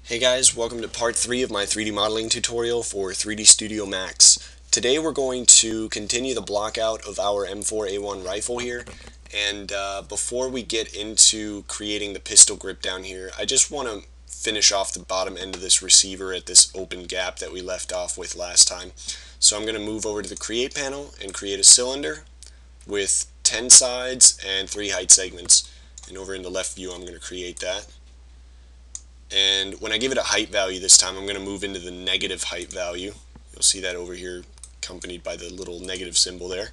Hey guys, welcome to part 3 of my 3D modeling tutorial for 3D Studio Max. Today we're going to continue the blockout of our M4A1 rifle here, and before we get into creating the pistol grip down here, I just want to finish off the bottom end of this receiver at this open gap that we left off with last time. So I'm going to move over to the create panel and create a cylinder with 10 sides and 3 height segments. And over in the left view I'm going to create that. And when I give it a height value this time, I'm going to move into the negative height value. You'll see that over here accompanied by the little negative symbol there.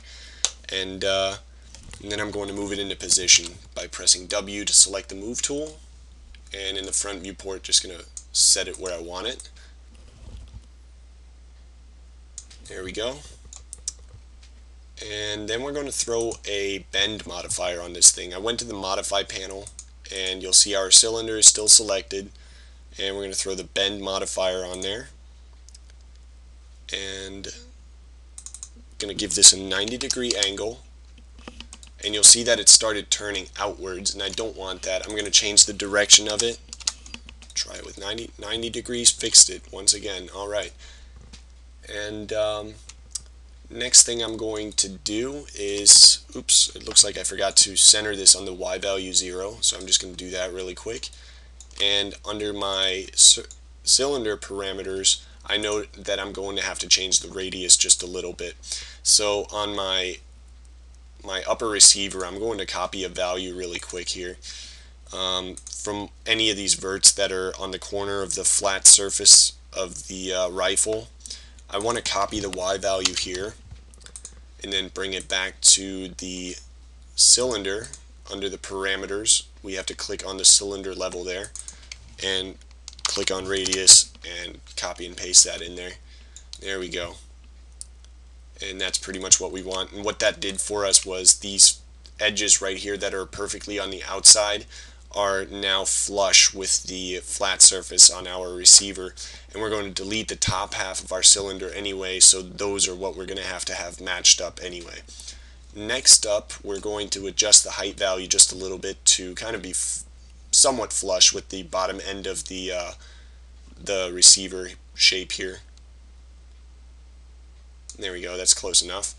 And then I'm going to move it into position by pressing W to select the move tool. And in the front viewport, just going to set it where I want it. There we go. And then we're going to throw a bend modifier on this thing. I went to the modify panel, and you'll see our cylinder is still selected. And we're going to throw the bend modifier on there, and going to give this a 90-degree angle, and you'll see that it started turning outwards, and I don't want that. I'm going to change the direction of it. Try it with 90 degrees, fixed it once again. Alright, and next thing I'm going to do is, oops, it looks like I forgot to center this on the Y value 0, so I'm just going to do that really quick. And under my cylinder parameters, I know that I'm going to have to change the radius just a little bit. So on my upper receiver, I'm going to copy a value really quick here from any of these verts that are on the corner of the flat surface of the rifle. I want to copy the Y value here and then bring it back to the cylinder. Under the parameters, we have to click on the cylinder level there and click on radius and copy and paste that in there. There we go. And that's pretty much what we want. And what that did for us was these edges right here that are perfectly on the outside are now flush with the flat surface on our receiver. And we're going to delete the top half of our cylinder anyway, so those are what we're going to have matched up anyway. Next up, we're going to adjust the height value just a little bit to kind of be somewhat flush with the bottom end of the receiver shape here. There we go, that's close enough.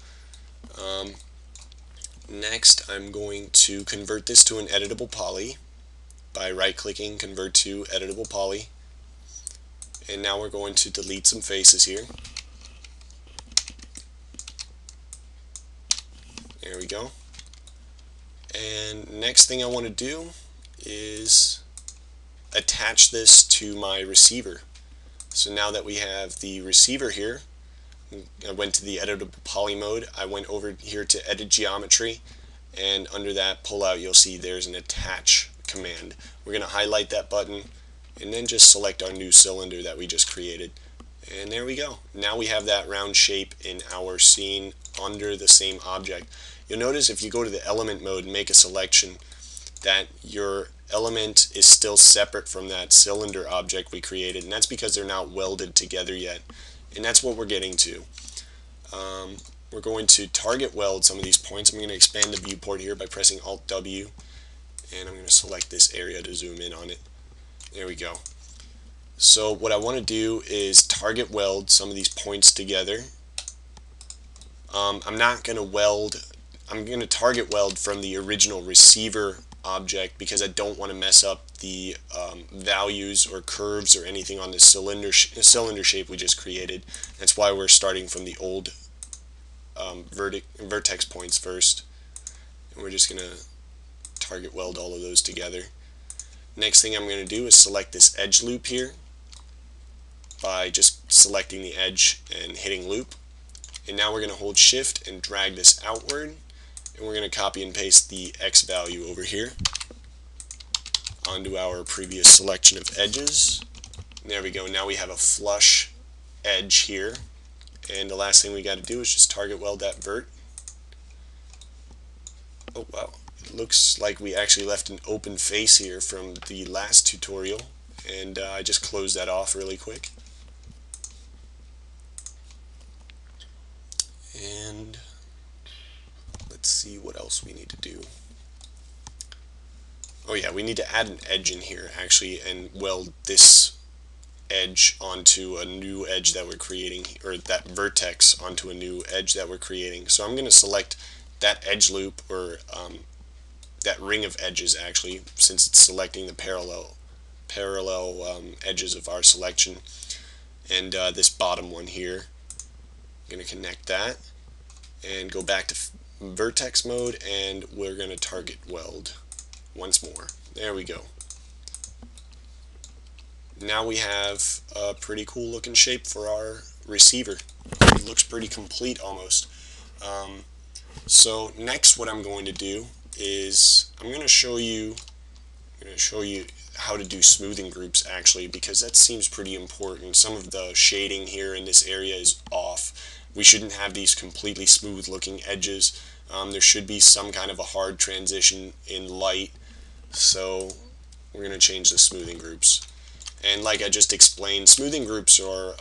Next, I'm going to convert this to an editable poly by right-clicking, convert to editable poly. And now we're going to delete some faces here. There we go. And next thing I want to do is attach this to my receiver. So now that we have the receiver here, I went to the editable poly mode, I went over here to edit geometry, and under that pull out you'll see there's an attach command. We're going to highlight that button and then just select our new cylinder that we just created. And there we go. Now we have that round shape in our scene under the same object. You'll notice if you go to the element mode and make a selection that your element is still separate from that cylinder object we created, and that's because they're not welded together yet. And that's what we're getting to. We're going to target weld some of these points. I'm going to expand the viewport here by pressing Alt-W, and I'm going to select this area to zoom in on it. There we go. So what I want to do is target weld some of these points together. I'm not going to weld, I'm going to target weld from the original receiver object because I don't want to mess up the values or curves or anything on this cylinder shape we just created. That's why we're starting from the old vertex points first, and we're just going to target weld all of those together. Next thing I'm going to do is select this edge loop here by just selecting the edge and hitting loop. And now we're going to hold shift and drag this outward, and we're going to copy and paste the X value over here onto our previous selection of edges. There we go. Now we have a flush edge here, and the last thing we got to do is just target weld that vert. Oh wow, it looks like we actually left an open face here from the last tutorial, and I just closed that off really quick. And let's see what else we need to do. Oh yeah, we need to add an edge in here actually and weld this edge onto a new edge that we're creating, or that vertex onto a new edge that we're creating. So I'm going to select that edge loop, or that ring of edges actually, since it's selecting the parallel edges of our selection. And this bottom one here, I'm going to connect that and go back to vertex mode, and we're going to target weld once more. There we go. Now we have a pretty cool looking shape for our receiver. It looks pretty complete almost. So next, what I'm going to do is I'm going to show you how to do smoothing groups actually, because that seems pretty important. Some of the shading here in this area is off. We shouldn't have these completely smooth looking edges. There should be some kind of a hard transition in light, so we're going to change the smoothing groups. And like I just explained, smoothing groups are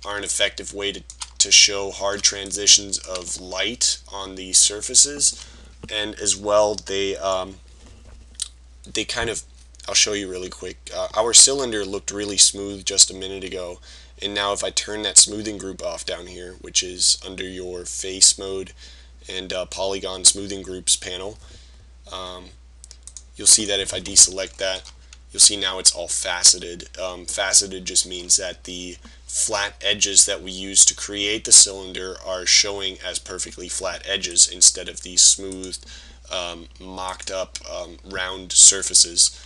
an effective way to show hard transitions of light on the surfaces, and as well they kind of, I'll show you really quick. Our cylinder looked really smooth just a minute ago, and now if I turn that smoothing group off down here, which is under your face mode and polygon smoothing groups panel, you'll see that if I deselect that, you'll see now it's all faceted. Faceted just means that the flat edges that we use to create the cylinder are showing as perfectly flat edges instead of these smooth, mocked up round surfaces.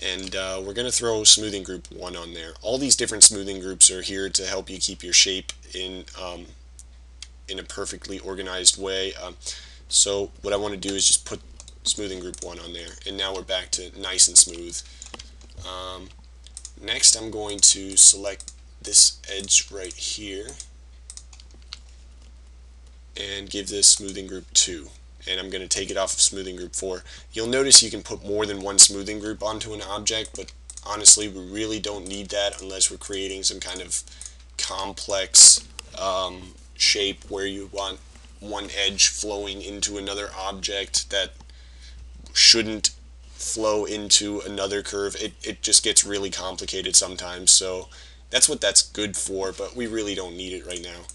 And we're going to throw smoothing group 1 on there. All these different smoothing groups are here to help you keep your shape in a perfectly organized way. So what I want to do is just put smoothing group 1 on there, and now we're back to nice and smooth. Next, I'm going to select this edge right here and give this smoothing group 2, and I'm going to take it off of smoothing group 4. You'll notice you can put more than one smoothing group onto an object, but honestly we really don't need that unless we're creating some kind of complex shape where you want one edge flowing into another object that shouldn't flow into another curve. It just gets really complicated sometimes, so that's what that's good for, but we really don't need it right now.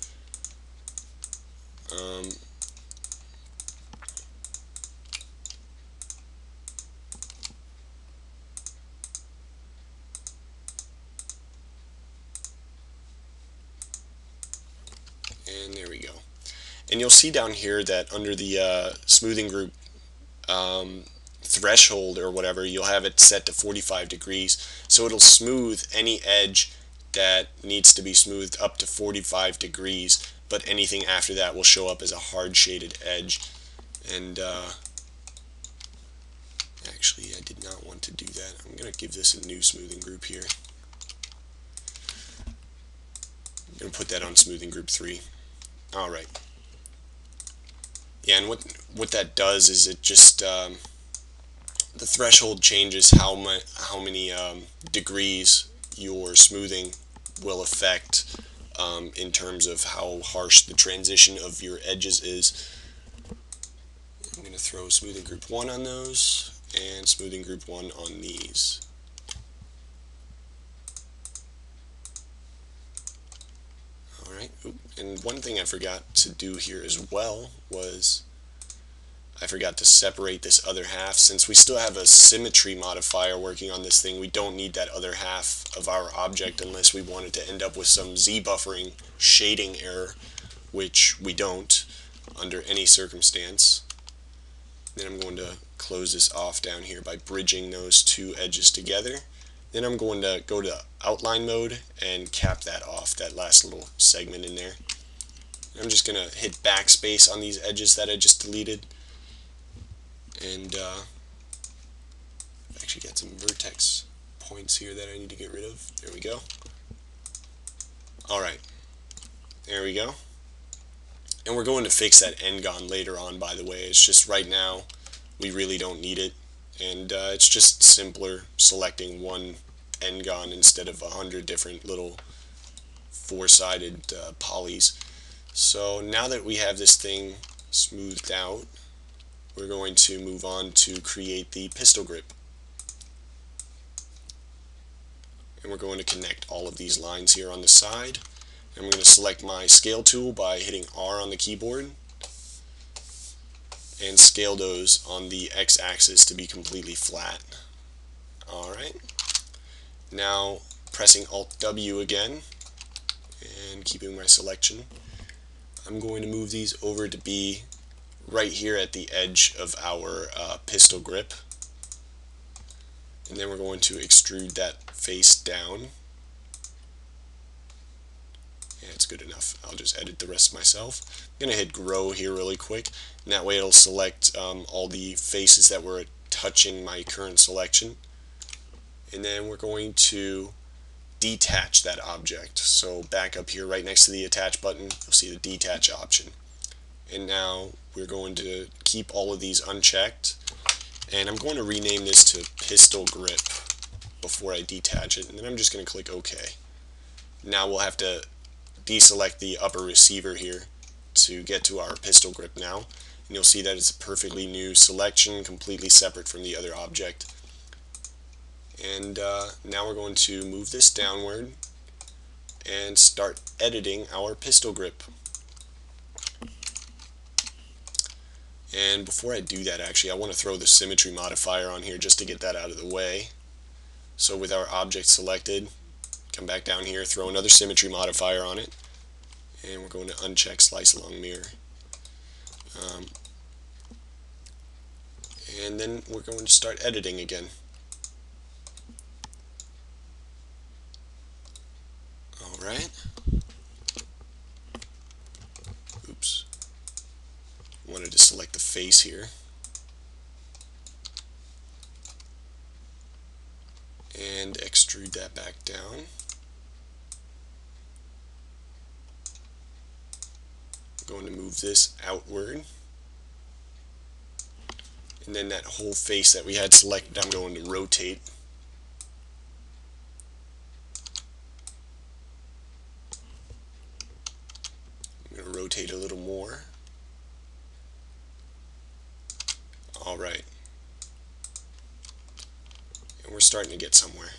And there we go. And you'll see down here that under the smoothing group threshold or whatever, you'll have it set to 45 degrees, so it'll smooth any edge that needs to be smoothed up to 45 degrees, but anything after that will show up as a hard shaded edge. And actually I did not want to do that. I'm going to give this a new smoothing group here. I'm going to put that on smoothing group 3. Alright. Yeah, and what that does is it just the threshold changes how many degrees your smoothing will affect in terms of how harsh the transition of your edges is. I'm going to throw smoothing group 1 on those and smoothing group 1 on these. Alright, and one thing I forgot to do here as well was I forgot to separate this other half. Since we still have a symmetry modifier working on this thing, we don't need that other half of our object unless we wanted to end up with some Z buffering shading error, which we don't under any circumstance. Then I'm going to close this off down here by bridging those two edges together. Then I'm going to go to outline mode and cap that off, that last little segment in there. I'm just going to hit backspace on these edges that I just deleted. And I've actually got some vertex points here that I need to get rid of. There we go. Alright, there we go. And we're going to fix that n-gon later on, by the way. It's just right now we really don't need it, and it's just simpler selecting one n-gon instead of 100 different little four-sided polys. So now that we have this thing smoothed out, we're going to move on to create the pistol grip. and we're going to connect all of these lines here on the side. And I'm going to select my scale tool by hitting R on the keyboard and scale those on the x-axis to be completely flat. Alright, now pressing Alt-W again and keeping my selection, I'm going to move these over to be right here at the edge of our pistol grip, and then we're going to extrude that face down. Yeah, it's good enough. I'll just edit the rest myself. I'm going to hit grow here really quick, and that way it'll select all the faces that were touching my current selection. And then we're going to detach that object. So back up here right next to the attach button, you'll see the detach option. And now we're going to keep all of these unchecked, and I'm going to rename this to pistol grip before I detach it, and then I'm just going to click OK. Now we'll have to deselect the upper receiver here to get to our pistol grip now, and you'll see that it's a perfectly new selection, completely separate from the other object. And now we're going to move this downward and start editing our pistol grip. And before I do that, actually, I want to throw the symmetry modifier on here just to get that out of the way. So with our object selected, come back down here, throw another symmetry modifier on it, and we're going to uncheck slice along mirror. And then we're going to start editing again. Alright. Oops. Wanted to select the face here. And extrude that back down. I'm going to move this outward. And then that whole face that we had selected, I'm going to rotate. I'm going to rotate a little more. Alright. And we're starting to get somewhere.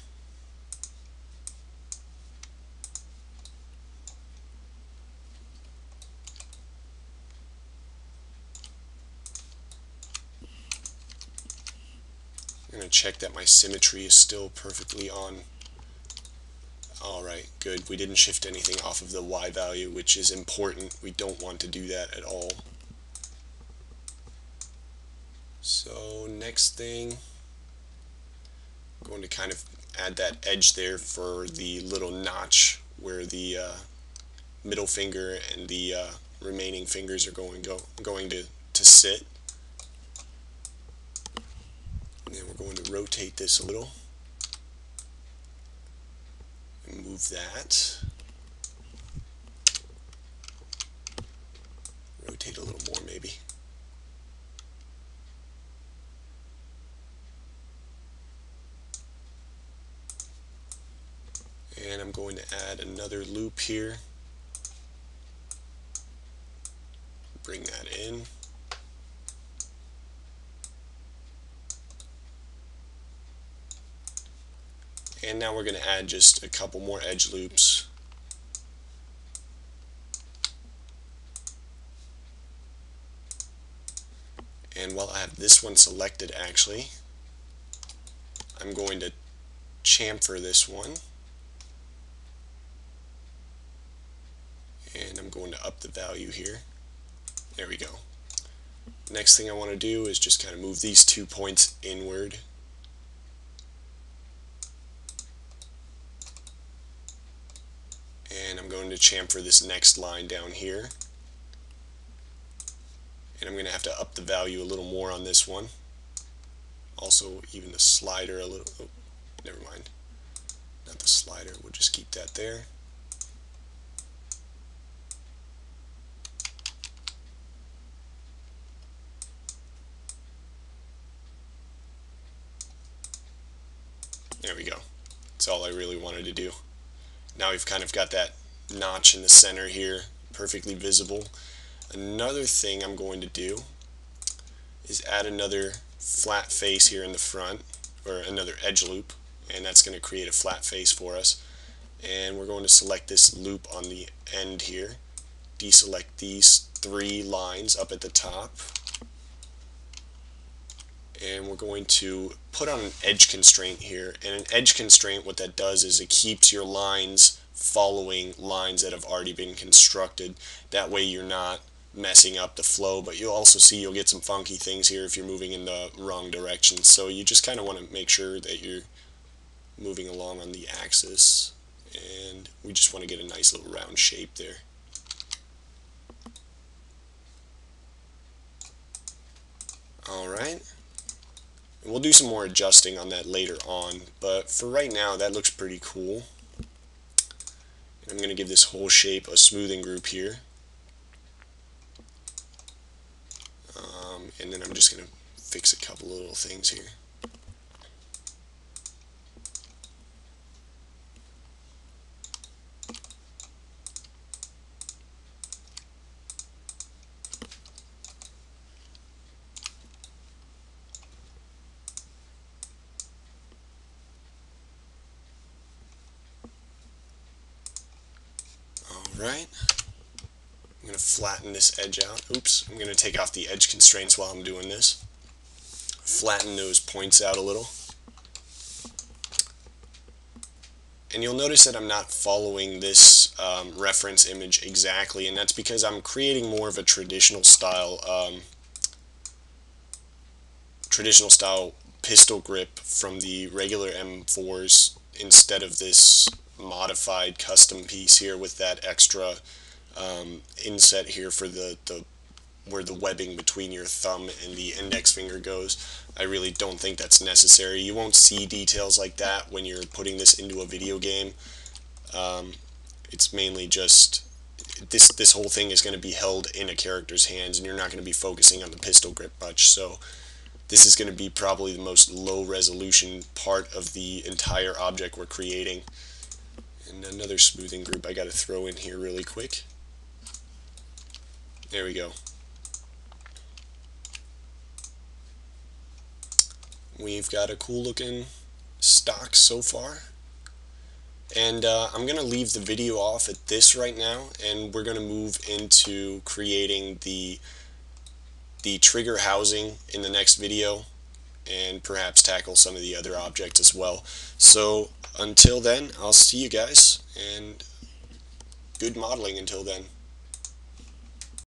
I'm going to check that my symmetry is still perfectly on. Alright, good. We didn't shift anything off of the Y value, which is important. We don't want to do that at all. So next thing, I'm going to kind of add that edge there for the little notch where the middle finger and the remaining fingers are going to sit. And then we're going to rotate this a little and move that. Rotate a little more maybe. And I'm going to add another loop here. Bring that in. And now we're going to add just a couple more edge loops. And while I have this one selected, actually, I'm going to chamfer this one. And I'm going to up the value here. There we go. Next thing I want to do is just kind of move these 2 points inward. And I'm going to chamfer this next line down here. And I'm going to have to up the value a little more on this one. Also, even the slider a little. Oh, never mind. Not the slider. We'll just keep that there. There we go. That's all I really wanted to do. Now we've kind of got that notch in the center here, perfectly visible. Another thing I'm going to do is add another flat face here in the front, or another edge loop. and that's going to create a flat face for us. And we're going to select this loop on the end here, deselect these 3 lines up at the top, and we're going to put on an edge constraint here. And an edge constraint, what that does is it keeps your lines following lines that have already been constructed. That way you're not messing up the flow, but you'll also see you'll get some funky things here if you're moving in the wrong direction. So you just kind of want to make sure that you're moving along on the axis, and we just want to get a nice little round shape there. Alright, and we'll do some more adjusting on that later on, but for right now that looks pretty cool. And I'm going to give this whole shape a smoothing group here. And then I'm just going to fix a couple little things here. Alright, I'm going to flatten this edge out. Oops, I'm going to take off the edge constraints while I'm doing this. Flatten those points out a little. And you'll notice that I'm not following this reference image exactly, and that's because I'm creating more of a traditional style pistol grip from the regular M4s instead of this modified custom piece here with that extra inset here for the where the webbing between your thumb and the index finger goes. I really don't think that's necessary. You won't see details like that when you're putting this into a video game. It's mainly just this whole thing is going to be held in a character's hands, and you're not going to be focusing on the pistol grip much, so this is going to be probably the most low resolution part of the entire object we're creating. And another smoothing group I got to throw in here really quick. There we go. We've got a cool looking stock so far. And I'm going to leave the video off at this right now, and we're going to move into creating the trigger housing in the next video, and perhaps tackle some of the other objects as well. So until then, I'll see you guys, and good modeling until then.